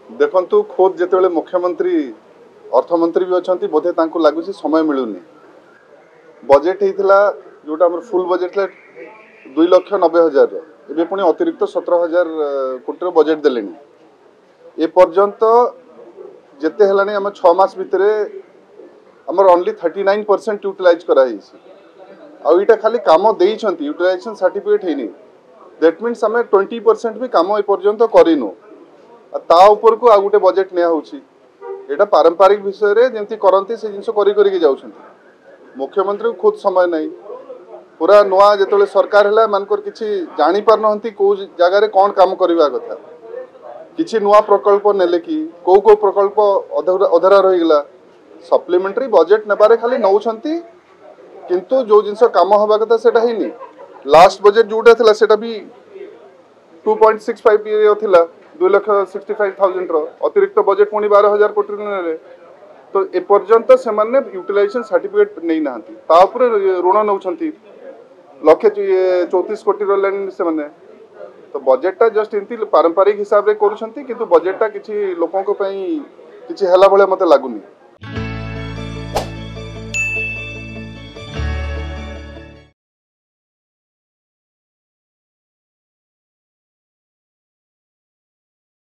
देखु खोद जिते मुख्यमंत्री अर्थमंत्री भी अच्छा बोधे लगुच समय मिलूनी बजेट होता जोटा फुल बजेट 2,90,000 एवं पुणी अतिरिक्त 17,000 कोटी बजेट दे एपर्यंत जिते है आम 6 मास भितर आमर ओनली 39% यूटिलाइज कराई आईटा खाली कम देती यूटिलाइजेशन सर्टिफिकेट है दैट मीन्स आम 20% भी कम एपर्यंत करूँ ता ऊपर को आ गोटे बजेट निया पारंपरिक विषय रे जमती करती से जिनस करी जाऊँ मुख्यमंत्री खुद समय नहीं पूरा नुआ जो सरकार है मानकर किसी जानी पार ना कौ जगार कौन काम करवा कथा किसी नुआ प्रकल्प नेले कि कौ प्रकल्प अधरा रहीगला सप्लीमेंटरी बजेट नेबारे खाली नौ किंतु जो जिनस काम हवा कथा सेटा ही लास्ट बजेट जोटा थिला सेटा भी 2.65 थिला 2,65,000 अतिरिक्त बजेट पुणी 12,000 कोटी ने तो एपर्यंत से यूटिलाइजेशन सर्टिफिकेट नहीं ना ऋण नौ 1,34 कोटी से तो बजेटा जस्ट इमती पारंपरिक हिसाब से करूँ किंतु बजेटा किसी लोकों किसी है भाया मत लगुनि।